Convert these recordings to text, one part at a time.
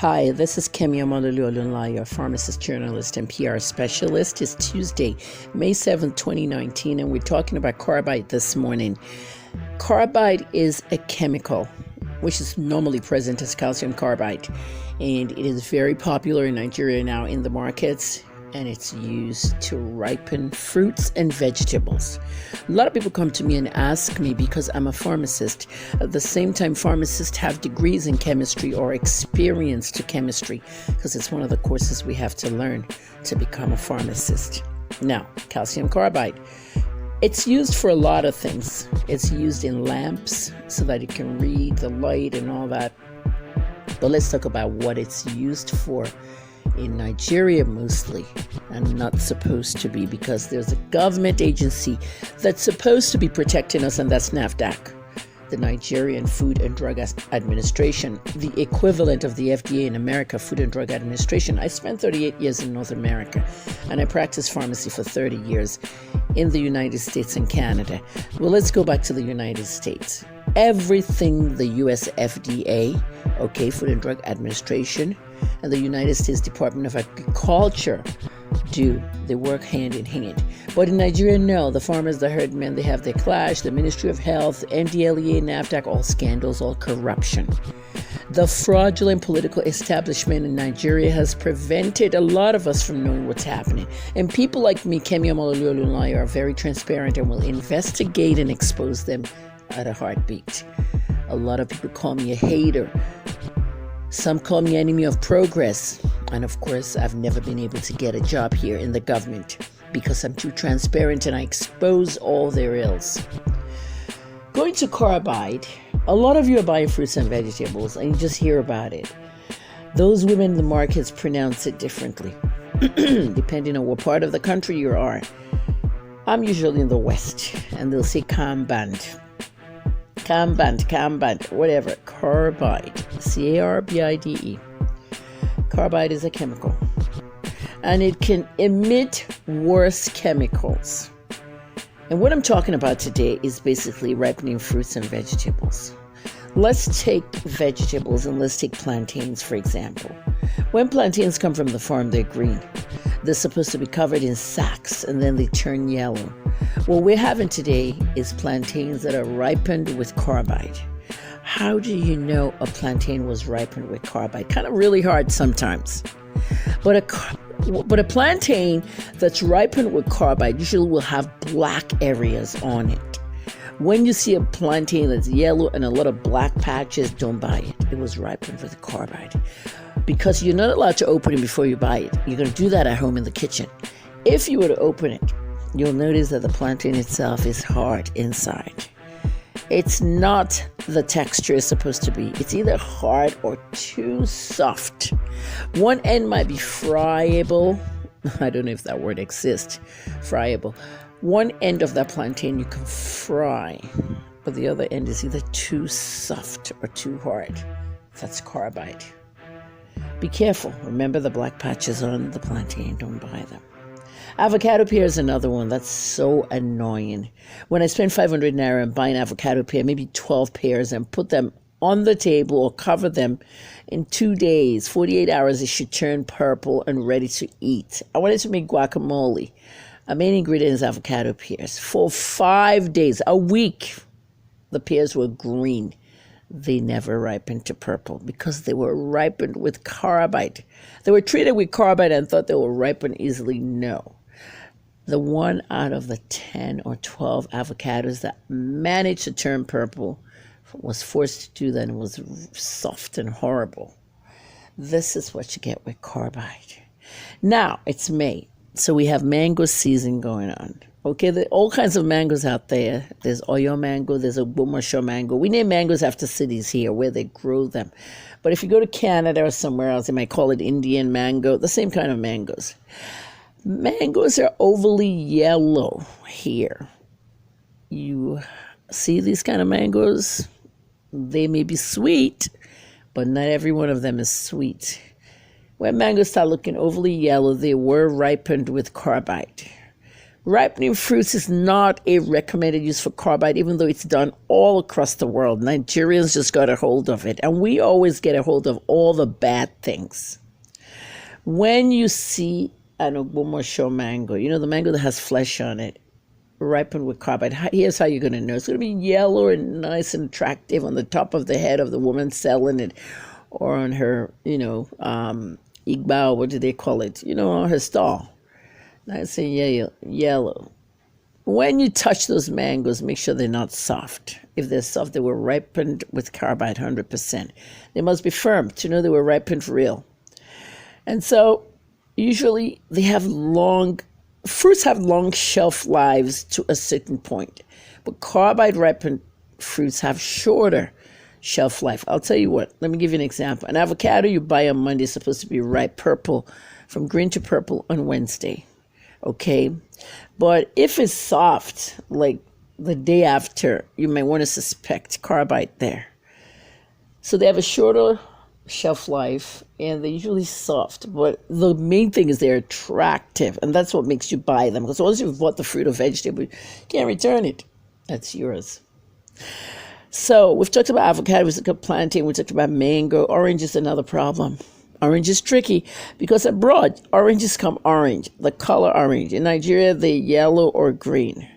Hi, this is Kemi Omololu, your pharmacist, journalist, and PR specialist. It's Tuesday, May 7th, 2019, and we're talking about Carbide this morning. Carbide is a chemical which is normally present as calcium carbide, and it is very popular in Nigeria now in the markets, and it's used to ripen fruits and vegetables. A lot of people come to me and ask me, because I'm a pharmacist, at the same time pharmacists have degrees in chemistry or experience to chemistry, because it's one of the courses we have to learn to become a pharmacist. Now, calcium carbide. It's used for a lot of things. It's used in lamps so that you can read the light and all that. But let's talk about what it's used for in Nigeria mostly, and not supposed to be, because there's a government agency that's supposed to be protecting us, and that's NAFDAC, the Nigerian Food and Drug Administration, the equivalent of the FDA in America, Food and Drug Administration. I spent 38 years in North America, and I practiced pharmacy for 30 years in the United States and Canada. Well, let's go back to the United States. Everything the US FDA, Food and Drug Administration, and the United States Department of Agriculture do, they work hand in hand. But in Nigeria, no, the farmers, the herdmen, they have their clash. The Ministry of Health, NDLEA, NAFDAC, all scandals, all corruption. The fraudulent political establishment in Nigeria has prevented a lot of us from knowing what's happening. And people like me, Kemi Omololu, are very transparent and will investigate and expose them at a heartbeat. A lot of people call me a hater. Some call me enemy of progress. And of course, I've never been able to get a job here in the government because I'm too transparent and I expose all their ills. Going to Carbide, a lot of you are buying fruits and vegetables and you just hear about it. Those women in the markets pronounce it differently, depending on what part of the country you are. I'm usually in the West, and they'll say Carbide, whatever. Carbide, Carbide. Carbide is a chemical, and it can emit worse chemicals. And what I'm talking about today is basically ripening fruits and vegetables. Let's take vegetables, and let's take plantains, for example. When plantains come from the farm, they're green. They're supposed to be covered in sacks, and then they turn yellow. What we're having today is plantains that are ripened with carbide. How do you know a plantain was ripened with carbide? Kind of really hard sometimes. But a plantain that's ripened with carbide usually will have black areas on it. When you see a plantain that's yellow and a lot of black patches, don't buy it. It was ripened with carbide. Because you're not allowed to open it before you buy it. You're going to do that at home in the kitchen. If you were to open it, you'll notice that the plantain itself is hard inside. It's not the texture it's supposed to be. It's either hard or too soft. One end might be friable. I don't know if that word exists. Friable. One end of that plantain you can fry, but the other end is either too soft or too hard. That's carbide. Be careful. Remember the black patches on the plantain. Don't buy them. Avocado pear is another one that's so annoying. When I spend 500 naira and buy an avocado pear, maybe 12 pears, and put them on the table or cover them, in 2 days, 48 hours, it should turn purple and ready to eat. I wanted to make guacamole. Our main ingredient is avocado pears. For 5 days, a week, the pears were green. They never ripened to purple because they were ripened with carbide. They were treated with carbide and thought they would ripen easily. No. The 1 out of the 10 or 12 avocados that managed to turn purple was forced to do that and was soft and horrible. This is what you get with carbide. Now, it's May, so we have mango season going on. Okay, there are all kinds of mangoes out there. There's Oyo mango, there's Ogbomoso mango. We name mangoes after cities here where they grow them. But if you go to Canada or somewhere else, they might call it Indian mango, the same kind of mangoes. Mangoes are ovally yellow here. You see these kind of mangoes? They may be sweet, but not every one of them is sweet. When mangoes start looking ovally yellow, they were ripened with carbide. Ripening fruits is not a recommended use for carbide, even though it's done all across the world. Nigerians just got a hold of it, and we always get a hold of all the bad things. When you see an Ogbomosho mango, you know, the mango that has flesh on it, ripened with carbide, here's how you're going to know. It's going to be yellow and nice and attractive on the top of the head of the woman selling it, or on her, you know, igba, what do they call it? You know, on her stall. Nice and yellow. When you touch those mangoes, make sure they're not soft. If they're soft, they were ripened with carbide 100%. They must be firm to know they were ripened for real. And so usually fruits have long shelf lives to a certain point, but carbide ripened fruits have shorter shelf life. I'll tell you what, let me give you an example. An avocado you buy on Monday is supposed to be ripe purple, from green to purple on Wednesday. Okay, but if it's soft, like the day after, you may want to suspect carbide there. So they have a shorter shelf life, and they're usually soft, but the main thing is they're attractive, and that's what makes you buy them, because once you've bought the fruit or vegetable, you can't return it. That's yours. So we've talked about avocado, we talked about plantain, we talked about mango. Orange is another problem. Orange is tricky because abroad, oranges come orange, the color orange. In Nigeria, they're yellow or green.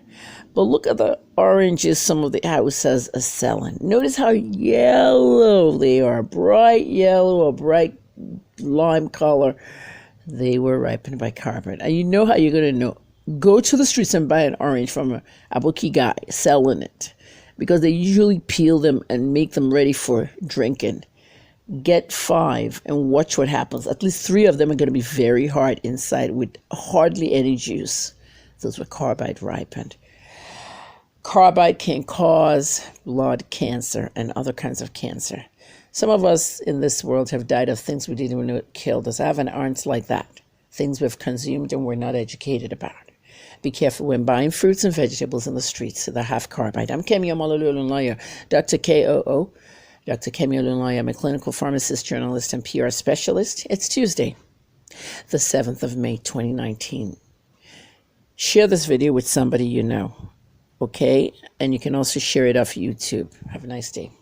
But look at the oranges some of the houses are selling. Notice how yellow they are, bright yellow or bright lime color. They were ripened by carbide. And you know how you're going to know. Go to the streets and buy an orange from an aboki guy selling it, because they usually peel them and make them ready for drinking. Get 5 and watch what happens. At least 3 of them are going to be very hard inside with hardly any juice. Those were carbide ripened. Carbide can cause blood cancer and other kinds of cancer. Some of us in this world have died of things we didn't even know killed us. I have an aunt like that. Things we've consumed and we're not educated about. Be careful when buying fruits and vegetables in the streets that have carbide. I'm Kemi Omololu, Dr. KOO. Dr. Kemi Olunloyo. I'm a clinical pharmacist, journalist, and PR specialist. It's Tuesday, the 7th of May, 2019. Share this video with somebody you know, okay? And you can also share it off YouTube. Have a nice day.